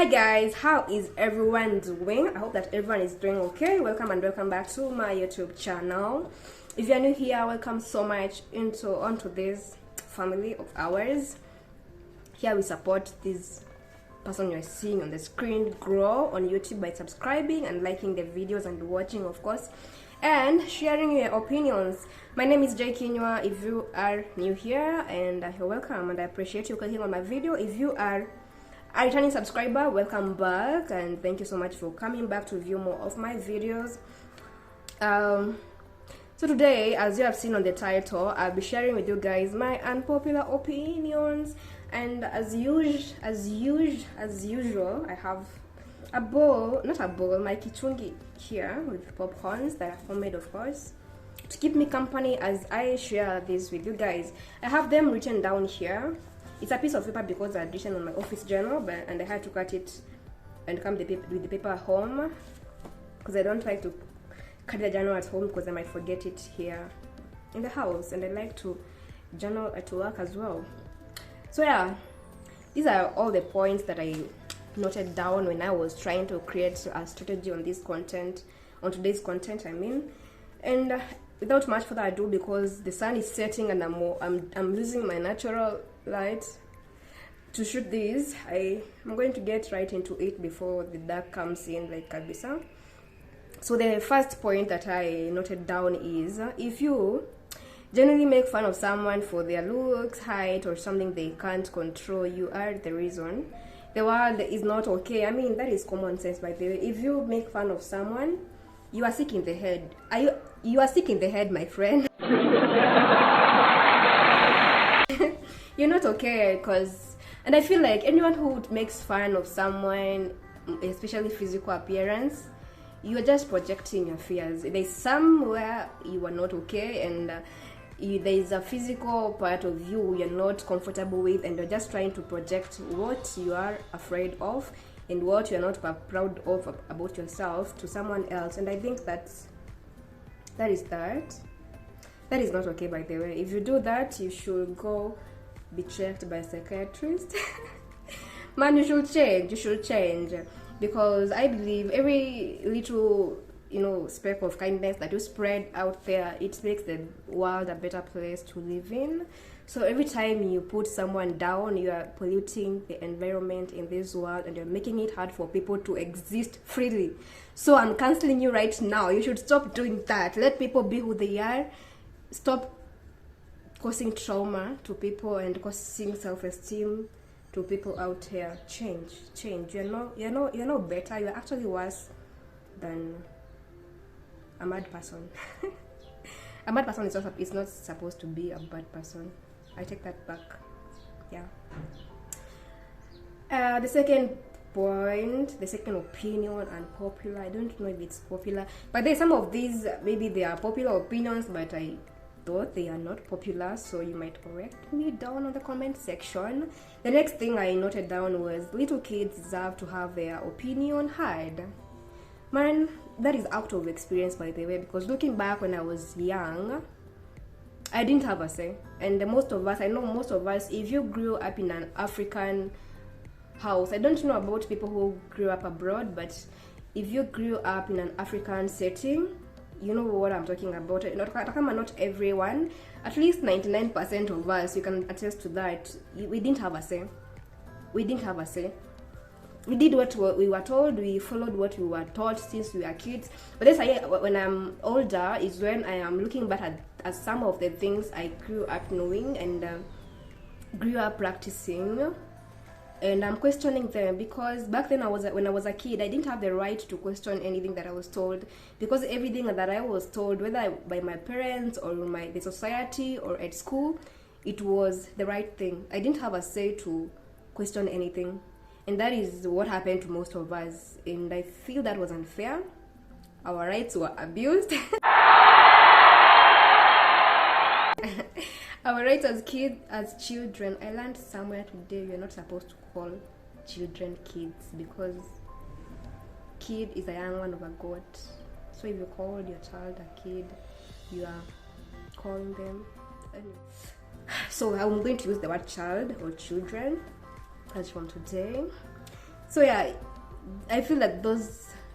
Hi guys, how is everyone doing? I hope that everyone is doing okay. Welcome back to my YouTube channel. If you're new here, welcome so much onto this family of ours. Here we support this person you're seeing on the screen grow on YouTube by subscribing and liking the videos and watching, of course, and sharing your opinions. My name is Jay Kinywa. If you are new here, and you're welcome, and I appreciate you clicking on my video. If you are a returning subscriber, welcome back, and thank you so much for coming back to view more of my videos. So today, as you have seen on the title, I'll be sharing with you guys my unpopular opinions, and as usual, I have a bowl, not a bowl, my kichungi here with popcorns that are homemade, of course, to keep me company as I share this with you guys. I have them written down here. It's a piece of paper because I had written on my office journal, and I had to cut it and come with the paper home because I don't like to cut the journal at home because I might forget it here in the house, and I like to journal at work as well. So yeah, these are all the points that I noted down when I was trying to create a strategy on this content, on today's content, I mean. And without much further ado, because the sun is setting and I'm losing my natural light to shoot this, I'm going to get right into it before the dark comes in like kabisa. So the first point that I noted down is, if you generally make fun of someone for their looks, height, or something they can't control, you are the reason the world is not okay. I mean, that is common sense, by the way. If you make fun of someone, you are sick in the head. You are sick in the head, my friend. You're not okay, and I feel like anyone who makes fun of someone, especially physical appearance, you are just projecting your fears. There's somewhere you are not okay, and there's a physical part of you you're not comfortable with, and you're just trying to project what you are afraid of and what you're not proud of about yourself to someone else. And I think that is not okay, by the way. If you do that, you should go be checked by a psychiatrist. Man, you should change, because I believe every little speck of kindness that you spread out there, it makes the world a better place to live in. So every time you put someone down, you are polluting the environment in this world, and you're making it hard for people to exist freely. So I'm canceling you right now. You should stop doing that. Let people be who they are. Stop causing trauma to people and causing self-esteem to people out here. Change. You're not better. You're actually worse than a mad person. A mad person is not supposed to be a bad person. I take that back. Yeah. The second point, the second opinion, unpopular. I don't know if it's popular, but there's some of these, maybe they are popular opinions, but I thought they are not popular, so you might correct me down on the comment section. The next thing I noted down was, little kids deserve to have their opinion heard. Man, that is out of experience, by the way, because looking back when I was young, I didn't have a say. And most of us, if you grew up in an African house, I don't know about people who grew up abroad, but if you grew up in an African setting, you know what I'm talking about. Not everyone, at least 99% of us, you can attest to that. We didn't have a say. We did what we were told. We followed what we were taught since we were kids. But when I'm older is when I am looking back at some of the things I grew up knowing and grew up practicing, and I'm questioning them, because back then when I was a kid, I didn't have the right to question anything that I was told, because everything that I was told, whether by my parents or the society or at school, it was the right thing. I didn't have a say to question anything. And that is what happened to most of us, and I feel that was unfair. Our rights were abused. Our rights as children. I learned somewhere today you're not supposed to call children kids, because kid is a young one of a goat. So if you call your child a kid, you are calling them. So I'm going to use the word child or children as from today. So yeah, I feel that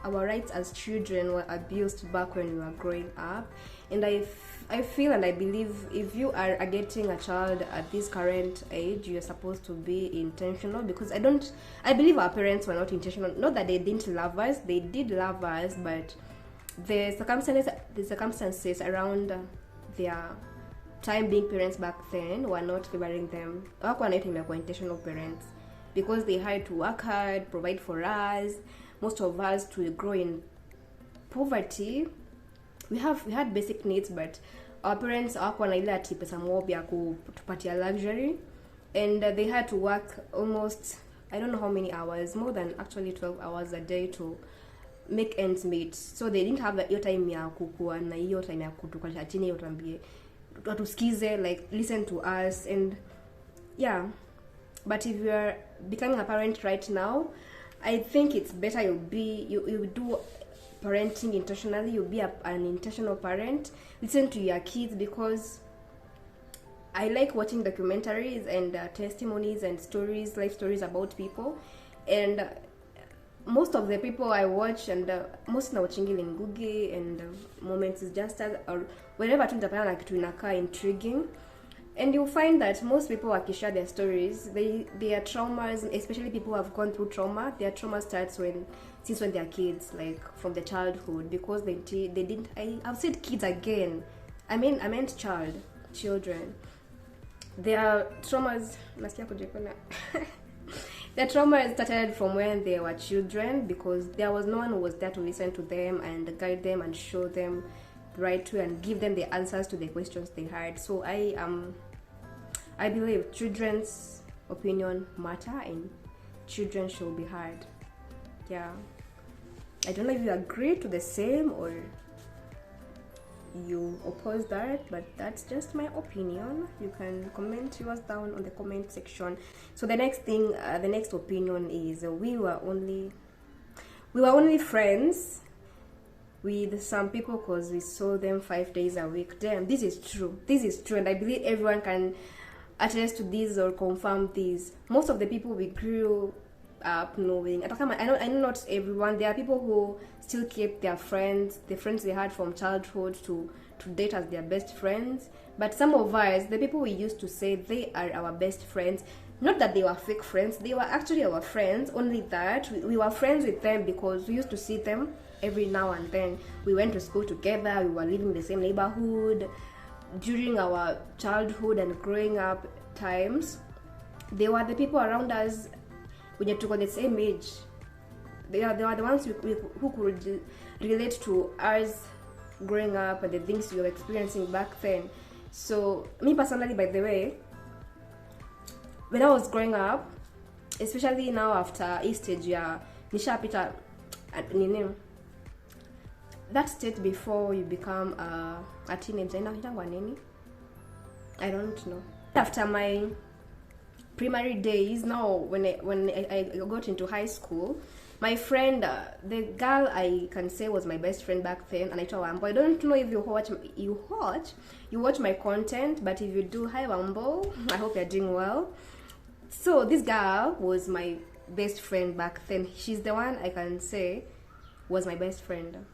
our rights as children were abused back when we were growing up, and I feel and I believe if you are getting a child at this current age, you're supposed to be intentional, because I believe our parents were not intentional. Not that they didn't love us, they did love us, but the circumstances around their time being parents back then were not favoring them. Hawakuwa wanaitwa intentional parents, because they had to work hard, provide for us, most of us to grow in poverty. We had basic needs, but our parents hawakuwa na ile ati pesa mob ya kutupatia luxury, and they had to work almost, I don't know how many hours, more than actually 12 hours a day to make ends meet. So they didn't have hiyo time ya kukua na hiyo time ya kutukalisha chini utambie watusikize, like listen to us. And yeah, but if you are becoming a parent right now, I think it's better you do parenting intentionally. You'll be an intentional parent. Listen to your kids, because I like watching documentaries and testimonies and stories, life stories about people. And most of the people I watch, and most na watching in Google and Moments is Just Us, or wherever tunapata na kitu inakaa intriguing. And you'll find that most people wakishare their stories, their traumas, especially people who have gone through trauma, their trauma starts since when they're kids, like from the childhood, because they didn't. I've said kids again. I meant children. Their traumas. Their trauma started from when they were children, because there was no one who was there to listen to them and guide them and show them the right way and give them the answers to the questions they had. So I believe children's opinion matter and children should be heard. Yeah, I don't know if you agree to the same or you oppose that, but that's just my opinion. You can comment yours down on the comment section. So the next thing, the next opinion is we were only friends with some people because we saw them 5 days a week. Damn, this is true, and I believe everyone can attest to this or confirm this. Most of the people we grew up knowing, I know not everyone, there are people who still keep their friends, the friends they had from childhood, to date as their best friends. But some of us, the people we used to say they are our best friends, not that they were fake friends, they were actually our friends, only that we were friends with them because we used to see them every now and then. We went to school together, we were living in the same neighborhood. During our childhood and growing up times, they were the people around us when you took on the same age. They were the ones who could relate to us growing up and the things we were experiencing back then. So me personally, by the way, when I was growing up, especially now after a stage, yeah, nishapita nini, that stage before you become a teenager, I don't know. After my primary days, now when I got into high school, my friend, the girl I can say was my best friend back then, and I told Wambo, I don't know if you watch my content, but if you do, hi Wambo, I hope you're doing well. So this girl was my best friend back then. She's the one I can say was my best friend.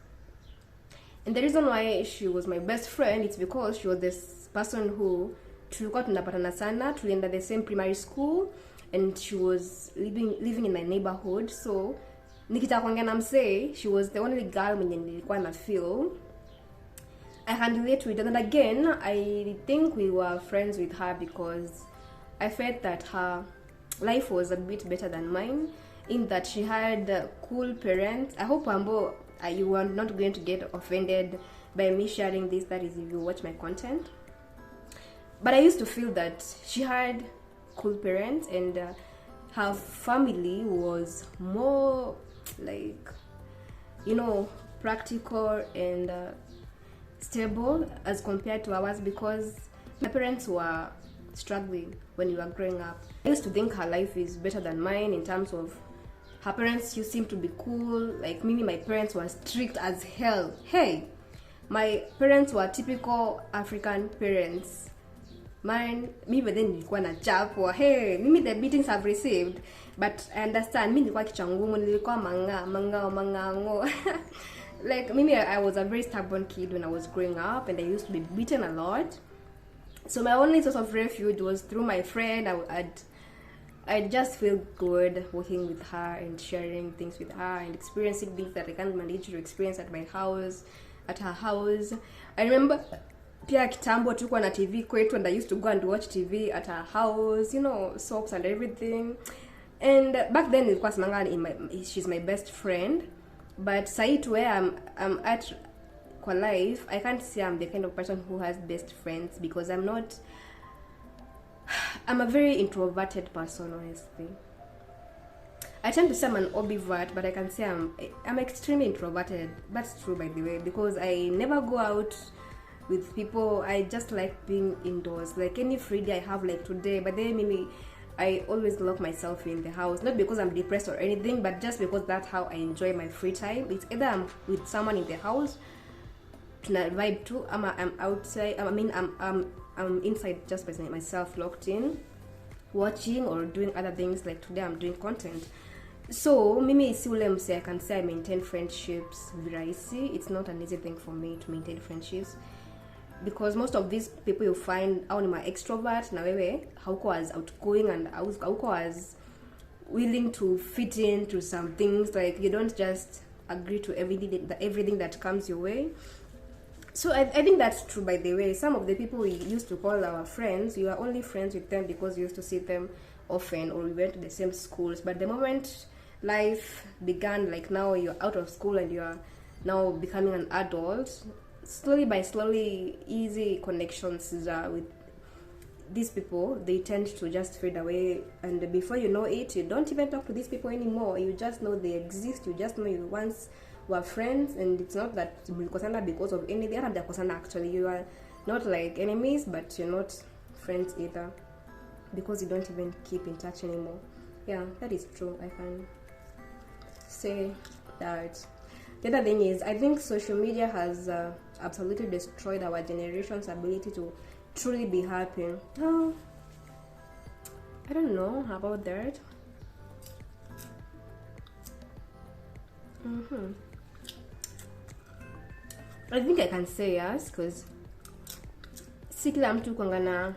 And the reason why she was my best friend, it's because she was this person who tulikuwa tunapatana sana, tulienda the same primary school, and she was living in my neighborhood. So nikitaka kuongea na msee, she was the only girl mwenye nilikuwa na feel I can relate with. And again, I think we were friends with her because I felt that her life was a bit better than mine, in that she had cool parents. I hope, Ambo, you are not going to get offended by me sharing this, that is if you watch my content. But I used to feel that she had cool parents, and her family was more like, practical and stable as compared to ours, because my parents were struggling when we were growing up. I used to think her life is better than mine in terms of her parents. You seem to be cool. Like me, my parents were strict as hell. Hey, my parents were typical African parents. man, mi by then nilikuwa na chapwa. Hey, mimi the beatings I've received, but I understand, mi nilikuwa kichwa ngumu, nilikuwa mangango. Like, maybe I was a very stubborn kid when I was growing up, and I used to be beaten a lot. So my only source of refuge was through my friend. I'd just feel good working with her and sharing things with her and experiencing things that I can't manage to experience at my house, at her house. I remember pia kitambo tulikuwa na TV kwetu, and I used to go and watch TV at her house, you know, soaps and everything. And back then it was she's my best friend. But sahi to where I'm at kwa life, I can't say I'm the kind of person who has best friends, because I'm a very introverted person, honestly. I tend to say I'm an ambivert, but I can say I'm extremely introverted. That's true, by the way, because I never go out with people. I just like being indoors. Like any free day I have, like today, but then maybe I always lock myself in the house, not because I'm depressed or anything, but just because that's how I enjoy my free time. It's either I'm with someone in the house to vibe too, I'm outside. I'm inside just by myself, locked in, watching or doing other things. Like today I'm doing content. So mimi si ule mse I can say I maintain friendships virahisi. It's not an easy thing for me to maintain friendships, because most of these people you find au ni ma extrovert, na wewe hauko as outgoing and hauko as willing to fit into some things. Like you don't just agree to everything that comes your way. So I think that's true, by the way. Some of the people we used to call our friends, you are only friends with them because you used to see them often or we went to the same schools. But the moment life began, like now you're out of school and you're now becoming an adult, slowly by slowly, easy connections with these people, they tend to just fade away, and before you know it, you don't even talk to these people anymore. You just know they exist. You just know you once were friends, and it's not that mlikosana because of anything. Actually, you are not like enemies, but you're not friends either, because you don't even keep in touch anymore. Yeah, that is true. I can say that. The other thing is, I think social media has absolutely destroyed our generation's ability to truly be happy. Oh, I don't know about that. I think I can say yes, because si kila mtu kwangana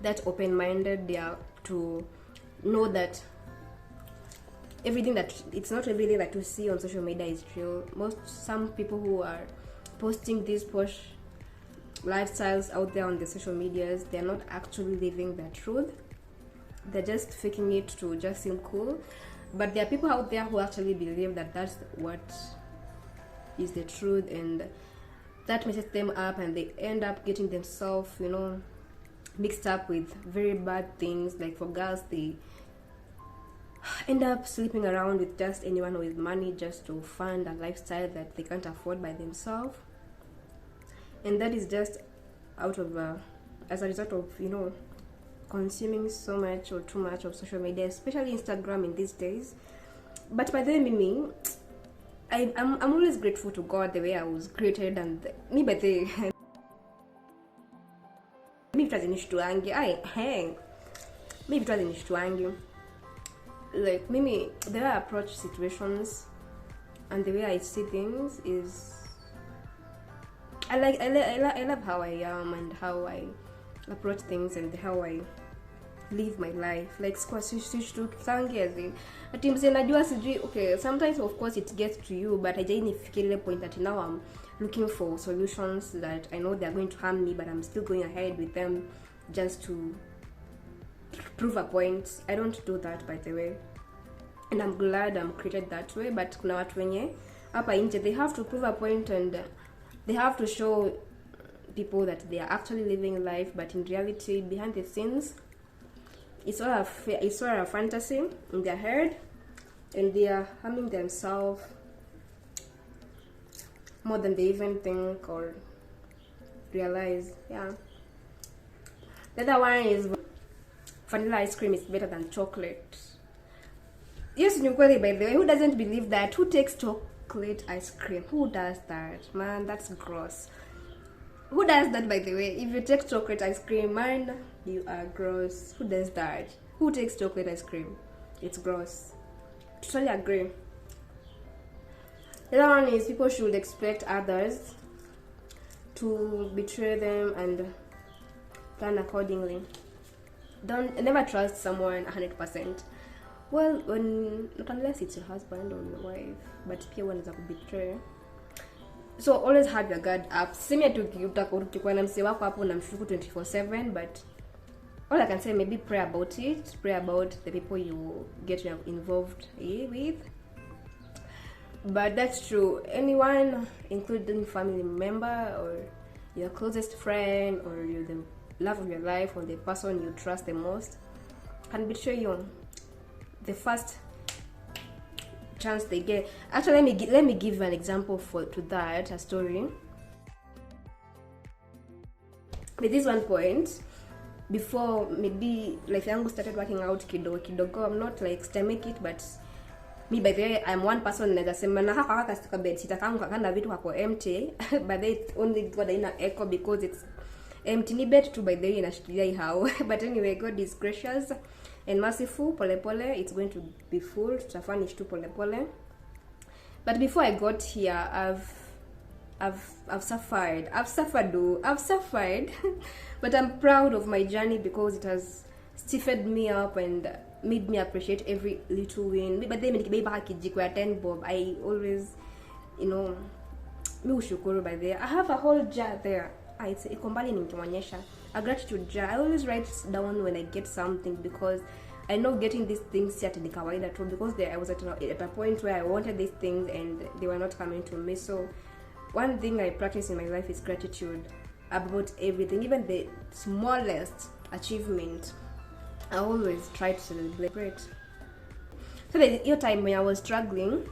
that open-minded there to know that it's not everything that you see on social media is real. Some people who are posting these posh lifestyles out there on the social medias, they're not actually living their truth. They're just faking it to just seem cool. But there are people out there who actually believe that that's what is the truth, and that messes them up, and they end up getting themselves, mixed up with very bad things. Like for girls, they end up sleeping around with just anyone with money just to fund a lifestyle that they can't afford by themselves. And that is just out of as a result of consuming so much or too much of social media, especially Instagram in these days. But by the way, I'm always grateful to God the way I was created, and maybe it was an issue. Like maybe the way I approach situations and the way I see things is I love how I am and how I approach things and how I live my life. Like okay, sometimes of course it gets to you, but I didn't feel the point that now I'm looking for solutions that I know they're going to harm me, but I'm still going ahead with them just to prove a point. I don't do that, by the way, and I'm glad I'm created that way. But kuna watu wenye hapa nje, they have to prove a point and they have to show people that they are actually living life, but in reality, behind the scenes, it's all a fantasy in their head, and they are harming themselves more than they even think or realize. Yeah. The other one is vanilla ice cream is better than chocolate. Yes, by the way, who doesn't believe that? Who takes chocolate ice cream? Who does that? Man, that's gross. Who does that, by the way? If you take chocolate ice cream, man, you are gross. Who does that? Who takes chocolate ice cream? It's gross. Totally agree. The other one is people should expect others to betray them and plan accordingly. Never trust someone 100%. Well, not unless it's your husband or your wife, but pia wanaweza kubetray. So always have your guard up. Same to ukikuwa na msee wako hapo unamshuku 24/7, but all I can say, maybe pray about it. Pray about the people you get involved with. But that's true. Anyone, including family member or your closest friend or the love of your life or the person you trust the most, can betray you the first chance they get. Actually, let me give an example a story. With this one point, before maybe life yangu started working out kidogo, I'm not like stomach it, but me, by the way, I'm one person naweza sema na haka katika bed sita kangu kakanda vitu hako empty but they only got ina echo because it's empty. Ni bed to, by the way, inashikilia how. But anyway, God is gracious and merciful. Pole pole, it's going to be full. Tutafanish tu pole pole. But before I got here, I've suffered. But I'm proud of my journey because it has stiffened me up and made me appreciate every little win. But then nikibeba kijiko ya 10 bob, I always, mi ushukuru by there. I have a whole jar there. It's ikombali nimtuonyesha. A gratitude jar. I always write down when I get something because I know getting these things yet ni kawaida too, because I was at a point where I wanted these things and they were not coming to me. So one thing I practice in my life is gratitude about everything, even the smallest achievement. I always try to celebrate. So your time when I was struggling,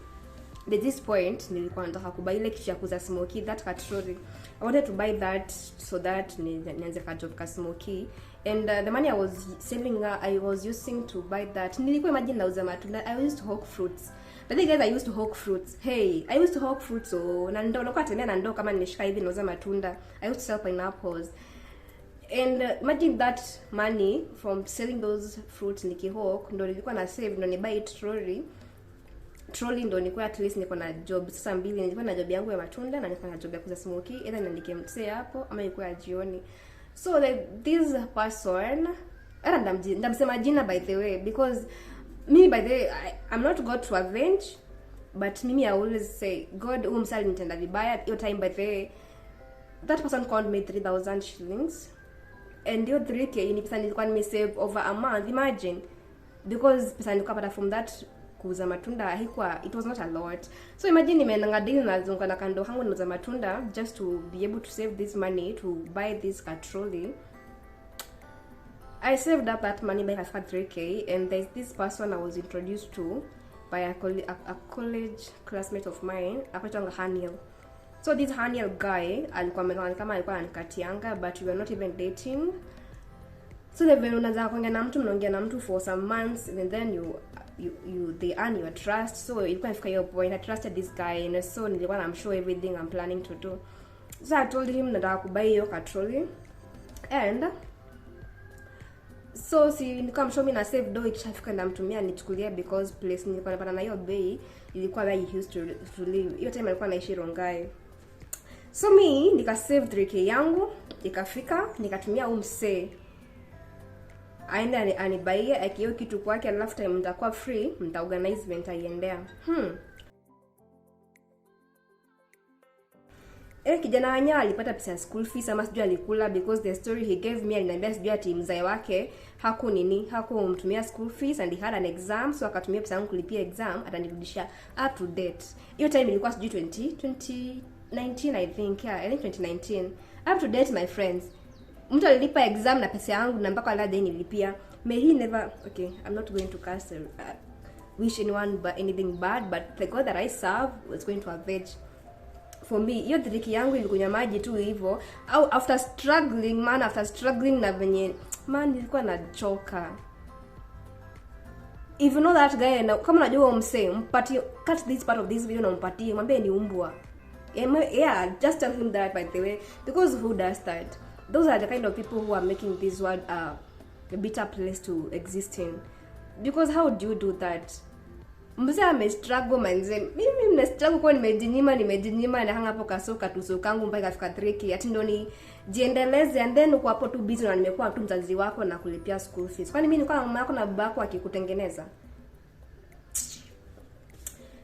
at this point nilikuwa nataka kubuy ile kitu ya kuza smoky, that katroli. I wanted to buy that so that nianze ka job ka smoky, and the money I was saving I was using to buy that. Nilikuwa imagine nauza matunda. I used to hawk fruits. But the guys, I used to hawk fruits. Hey, I used to hawk fruits. So na ndo nakuwa tembea na ndo kama nimeshika hivi nauza matunda. I used to sell pineapples. And imagine that money from selling those fruits nikihawk ndo nilikuwa na save ndo ni buy trolley ndo nilikuwa at least niko na job sasa mbili. Nilikuwa na job yangu ya matunda na nilikuwa na job ya kuza smoky, either niandike msee hapo ama ilikuwa jioni. So this person, ndamsema jina by the way, because me, by the way, I'm not God to avenge, but mimi I always say God umsali nitenda vibaya. Your time, by the way, that person called me 3,000 shillings, and your 3k ni pesa nilikuwa nimesave over a month. Imagine, because pesa nilikuwa pata from that kuuza matunda it was not a lot. So imagine nimeenda deal na zunguka na kando hangu nauza matunda just to be able to save this money to buy this trolley. I saved up that money by 3k, and there's this person I was introduced to by a college classmate of mine, akitwa Haniel. So this Haniel guy alikuwa kama alikuwa anikatianga, but we were not even dating. So the when unaanza kuongea na mtu, mnaongea na mtu for some months, and then they earn your trust. So ilikuwa ifika hiyo point I trusted this guy, and so nilikuwa I'm sure everything I'm planning to do. So I told him nataka kubuy hiyo trolley, and so nilikuwa mshow na save do ikishafika ndamtumia nichukulia, because place nilikuwa napata na hiyo bei ilikuwa where he used to live. Hiyo time alikuwa anaishi Rongai. So me nika save 3k yangu, ikafika nikatumia msee aenda anibaie akiyo kitu kwake, alafu time mtakuwa free mtaorganize event aiendea. Kijana wanya alipata pesa ya school fees ama sijui alikula, because the story he gave me aliniambia sijui ati mzee wake hakumtumia school fees and he had an exam, so akatumia pesa yangu kulipia exam atanirudishia up to date. Hiyo time ilikuwa sijui 2019 I think. Yeah, I think 2019. Up to date my friends. Mtu alilipa exam na pesa yangu na mpaka leo nilipia. May he never, okay, I'm not going to curse wish anyone but anything bad, but the God that I serve was going to avenge for me. Hiyo driki yangu ilikunywa maji tu hivyo. Au after struggling na venye nilikuwa nachoka. If you know that guy, na kama unajua msee, mpatie cut this part of this video na mpatie, mwambie ni umbwa. Yeah, just tell him that, by the way, because who does that? Those are the kind of people who are making this world a bitter place to exist in. Because how do you do that? Mzee amestruggle manze. Mimi mnastruggle kwa nimejinyima na hanga hapo kasoka tuso kangu mpaka kafika 3K ati ndo ni jiendeleze, and then uko hapo tu busy na nimekuwa tu mzazi wako na kulipia school fees. Kwani mimi nilikuwa mama yako na baba yako akikutengeneza?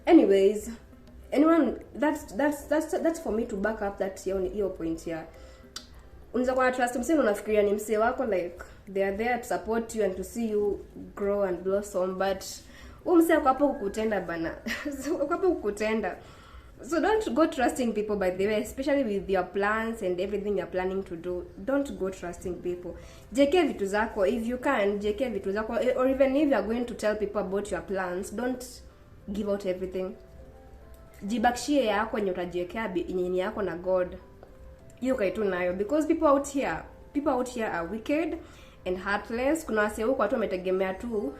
Anyways, anyone that's for me to back up that your point here. Unaweza kwa trust msee unafikiria ni msee wako, like they are there to support you and to see you grow and blossom, but msee kwa hapo kukutenda bana. So kwa hapo kukutenda. So don't go trusting people, by the way, especially with your plans and everything you're planning to do. Don't go trusting people. JK vitu zako, if you can, JK vitu zako, or even if you're going to tell people about your plans, don't give out everything. Jibakshie yako yenye utajiwekea yenye yako na God. Hiyo kaitu nayo, because people out here are wicked and heartless. Kuna wase huko watu wametegemea tu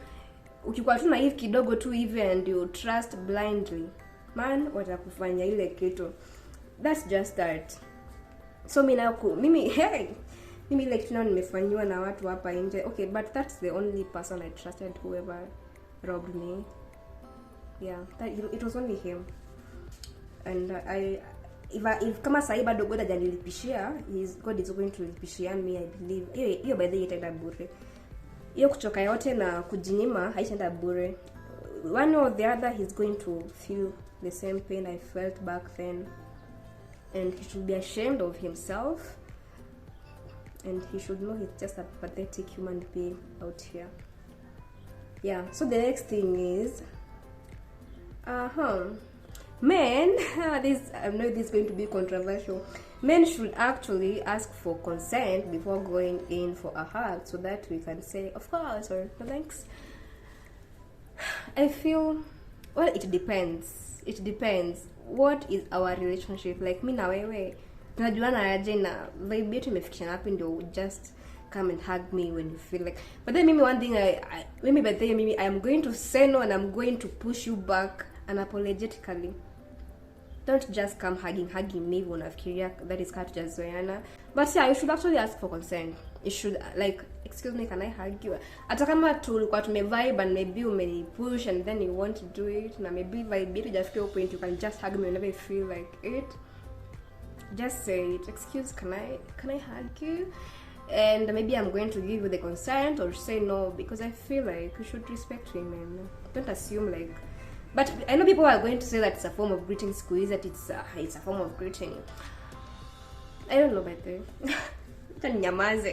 ukikuwa tu na hivi kidogo tu hivi and you trust blindly, man, watakufanya ile kitu. That's just that. So mimi like tuna nimefanywa na watu hapa nje. Okay, but that's the only person I trusted, whoever robbed me. Yeah, it was only him. And if kama sai bado God hajanilipishia, God is going to lipishia me, I believe. Hiyo by the way itaenda bure. Hiyo kuchoka yote na kujinyima haitaenda bure. One or the other, he's going to feel the same pain I felt back then, and he should be ashamed of himself, and he should know he's just a pathetic human being out here. Yeah, so the next thing is men, I know this is going to be controversial. Men should actually ask for consent before going in for a hug, so that we can say of course or no thanks. I feel, well, it depends. What is our relationship? Like me na wewe tunajuana aje na vibe yetu imefikisha wapi ndio just come and hug me when you feel like. But then maybe one thing I am going to say no, and I'm going to push you back unapologetically. Don't just come hugging me when unafikiria that is cut just zoeana. But yeah, you should actually ask for consent. You should, like, excuse me, can I hug you? Hata kama tulikuwa tumevibe and maybe umenipush and then you want to do it, na maybe vibe yetu just feel point, you can just hug me whenever you feel like it. Just say it. Excuse, can I hug you? And maybe I'm going to give you the consent, or say no, because I feel like you should respect women. Don't assume like. But I know people are going to say that it's a form of greeting, squeeze, that it's a form of greeting. I don't know about that.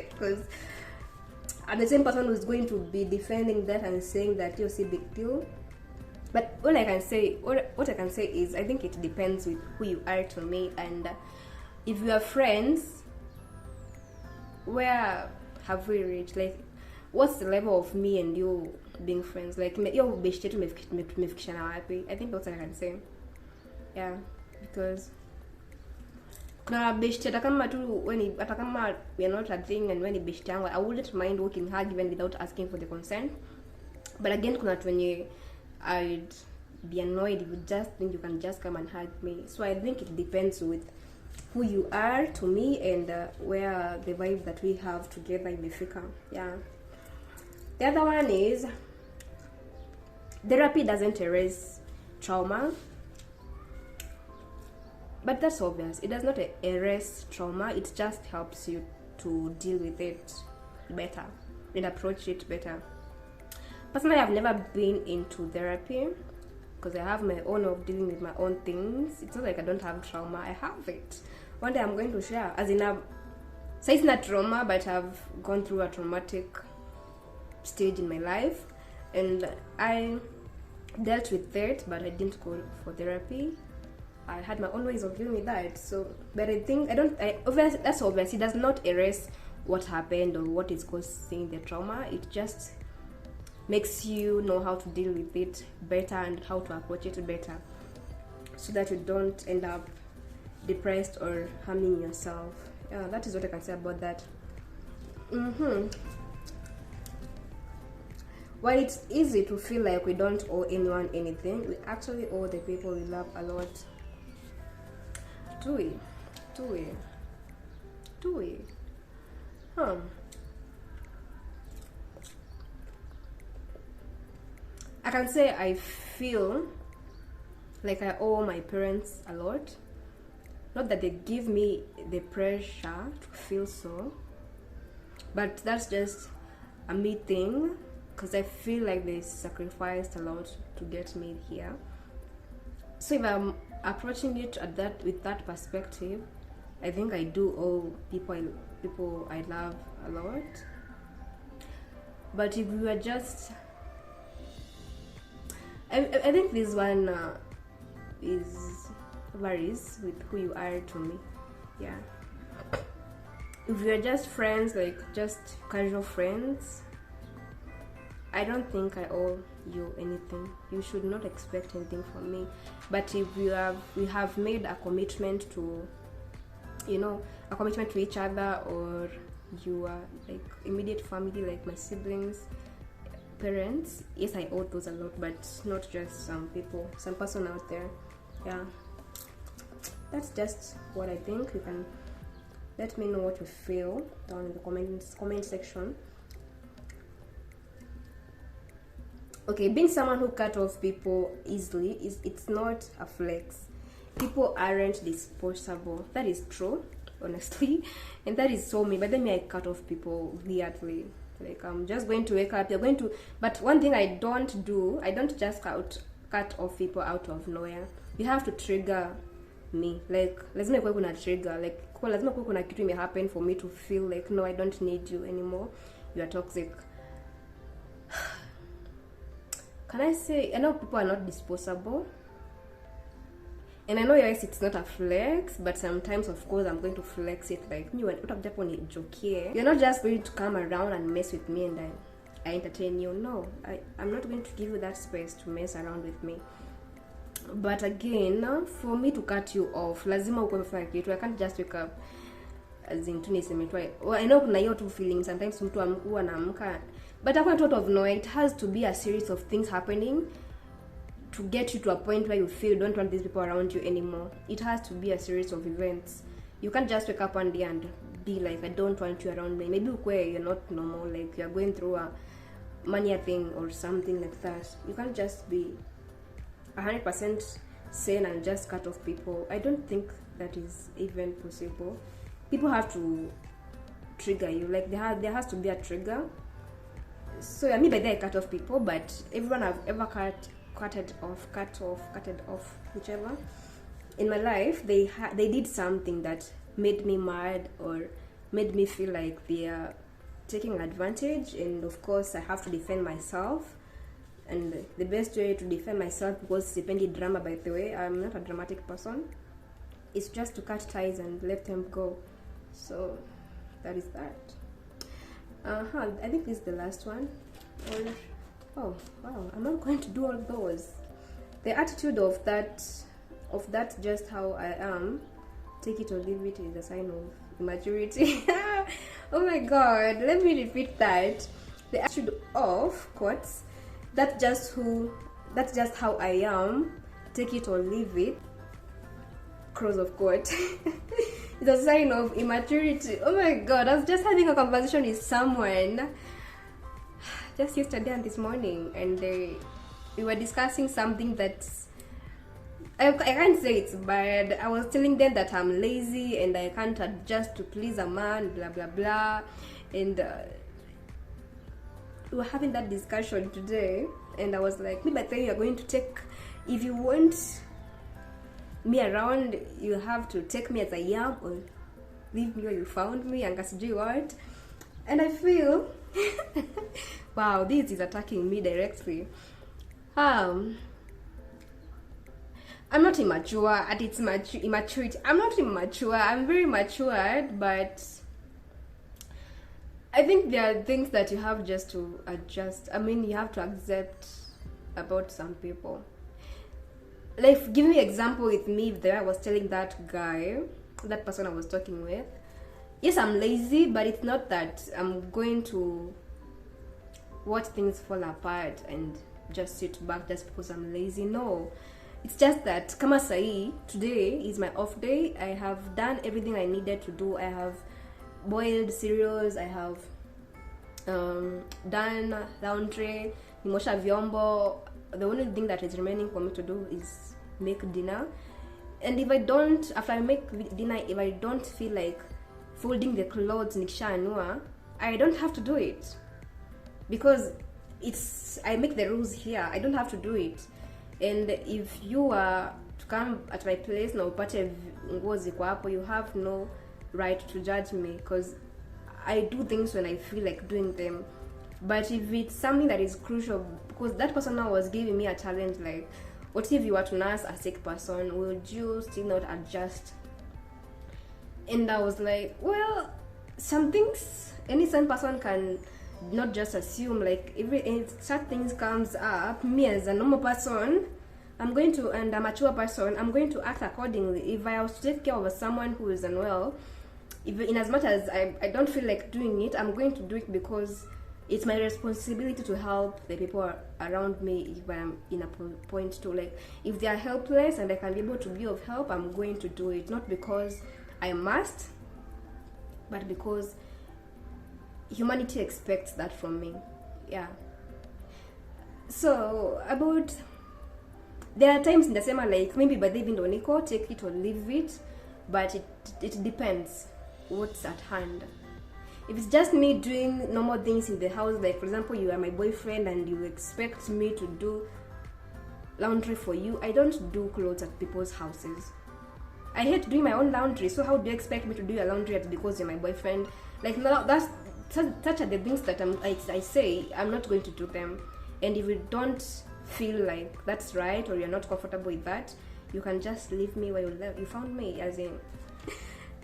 Because I'm the same person who's going to be defending that and saying that you're a big deal. But what I can say is, I think it depends with who you are to me. And if we are friends, where have we reached? Like, what's the level of me and you being friends? Like, yo best yetu tumefikishana wapi? I think that's what I can say. Yeah, because kuna best hata kama tu hata kama we are not a thing, and when ni best yangu, I wouldn't mind walking hug even without asking for the consent. But again, kuna watu wenye I'd be annoyed if you just think you can just come and hug me. So I think it depends with who you are to me and where the vibe that we have together imefika. Yeah. The other one is, therapy doesn't erase trauma, but that's obvious. It does not erase trauma. It just helps you to deal with it better and approach it better. Personally, I've never been into therapy because I have my own of dealing with my own things. It's not like I don't have trauma. I have it. One day I'm going to share. As in, so it's not trauma, but I've gone through a traumatic stage in my life, and I dealt with it, but I didn't go for therapy. I had my own ways of dealing with that. So, but I think that's obvious. It does not erase what happened or what is causing the trauma. It just makes you know how to deal with it better and how to approach it better, so that you don't end up depressed or harming yourself. Yeah, that is what I can say about that. While it's easy to feel like we don't owe anyone anything, we actually owe the people we love a lot. Do we? Do we? Do we? Huh. I can say I feel like I owe my parents a lot. Not that they give me the pressure to feel so, but that's just a me thing, because I feel like they sacrificed a lot to get me here. So if I'm approaching it with that perspective, I think I do owe people I love a lot. But if we were just, I think this one varies with who you are to me. Yeah. If you're just friends, like just casual friends, I don't think I owe you anything. You should not expect anything from me. But if we have made a commitment to, a commitment to each other, or you are like immediate family, like my siblings, parents, yes, I owe those a lot, but not just some person out there. Yeah, that's just what I think. You can let me know what you feel down in the comment section. Okay, being someone who cut off people easily it's not a flex. People aren't disposable. That is true, honestly, and that is so me. But then I cut off people weirdly. Like, I'm just going to wake up. You're going to. But one thing I don't do, I don't just cut off people out of nowhere. You have to trigger me. Like, lazima kuwe kuna trigger. Like, lazima kuwe kuna kitu happen for me to feel like, no, I don't need you anymore. You are toxic. Can I say, I know people are not disposable, and I know yes, it's not a flex, but sometimes of course I'm going to flex it, like you're not just going to come around and mess with me and I entertain you. No, I'm not going to give you that space to mess around with me. But again, for me to cut you off, lazima ukwe mfanya kitu. I can't just wake up as in I know kuna hiyo two feelings. Sometimes mtu huwa anaamka, but out of nowhere, it has to be a series of things happening to get you to a point where you feel you don't want these people around you anymore. It has to be a series of events. You can't just wake up one day and be like, I don't want you around me. Maybe you're not normal, like you're going through a mania thing or something like that. You can't just be 100% sane and just cut off people. I don't think that is even possible. People have to trigger you. Like there has to be a trigger. So I mean by that I cut off people, but everyone I've ever cut off, whichever, in my life, they did something that made me mad or made me feel like they are taking advantage, and of course I have to defend myself. And the best way to defend myself, because sipendi drama, by the way, I'm not a dramatic person, is just to cut ties and let them go. So that is that. I think this is the last one. Oh wow, I'm not going to do all those. The attitude of that just how I am, take it or leave it, is a sign of immaturity. Oh my god, let me repeat that. The attitude of quotes, that's just how I am, take it or leave it, close of quote. It's a sign of immaturity. Oh my god, I was just having a conversation with someone just yesterday and this morning, and we were discussing something that I can't say it's bad. I was telling them that I'm lazy and I can't adjust to please a man, blah blah blah, and we were having that discussion today, and I was like, maybe I think you're going to take, if you want me around, you have to take me as I am, or leave me where you found me, and kasijui what. And I feel wow, this is attacking me directly. I'm not immature at its immaturity. I'm not immature, I'm very matured, but I think there are things that you have just to adjust. I mean, you have to accept about some people. Like, give me an example with me there. I was telling that person I was talking with, yes, I'm lazy, but it's not that I'm going to watch things fall apart and just sit back just because I'm lazy. No, It's just that kama sahi, today is my off day. I have done everything I needed to do. I have boiled cereals, I have done laundry, nimosha vyombo. The only thing that is remaining for me to do is make dinner. And if I don't, after I make dinner, if I don't feel like folding the clothes nikishaanua, I don't have to do it, because I make the rules here. I don't have to do it. And if you are to come at my place na upate nguo ziko hapo, you have no right to judge me, because I do things when I feel like doing them. But if it's something that is crucial, because that person now was giving me a challenge, like, what if you were to nurse a sick person, would you still not adjust? And I was like, well, some things any sane person can not just assume. Like, if such things comes up, me as a normal person, I'm going to, and a mature person, I'm going to act accordingly. If I was to take care of someone who is unwell, if in as much as I don't feel like doing it, I'm going to do it because it's my responsibility to help the people around me if I'm in a point to, like, if they are helpless and I can be able to be of help, I'm going to do it. Not because I must, but because humanity expects that from me. Yeah. So about, there are times in the summer, like maybe by the window Nico, take it or leave it, but it depends what's at hand. If it's just me doing normal things in the house, like for example, you are my boyfriend and you expect me to do laundry for you, I don't do clothes at people's houses. I hate doing my own laundry, so how do you expect me to do your laundry because you're my boyfriend? Like, no, that's such are the things that I say I'm not going to do them. And if you don't feel like that's right, or you're not comfortable with that, you can just leave me where you found me, as in.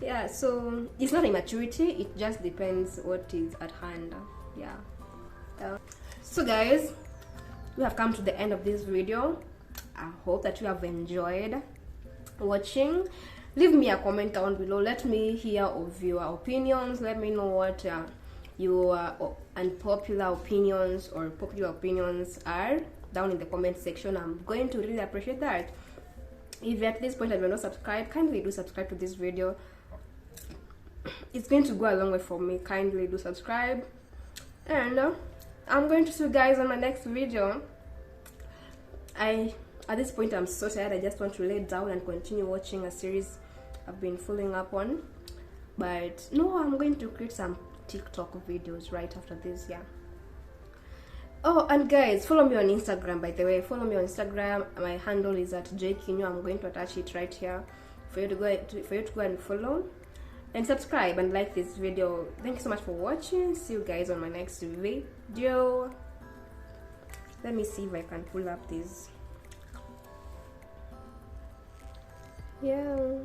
Yeah, so it's not immaturity, it just depends what is at hand. Yeah. So guys, we have come to the end of this video. I hope that you have enjoyed watching. Leave me a comment down below. Let me hear of your opinions. Let me know what your unpopular opinions or popular opinions are down in the comment section. I'm going to really appreciate that. If you're at this point and you're not subscribed, kindly do subscribe to this video. It's going to go a long way for me. Kindly do subscribe, and I'm going to see you guys on my next video. At this point I'm so tired. I just want to lay down and continue watching a series I've been following up on. But no, I'm going to create some TikTok videos right after this. Yeah. Oh, and guys, follow me on Instagram, by the way. Follow me on Instagram. My handle is at jkinyo. I'm going to attach it right here for you to go and follow and subscribe and like this video. Thank you so much for watching. See you guys on my next video. Let me see if I can pull up this. Yeah.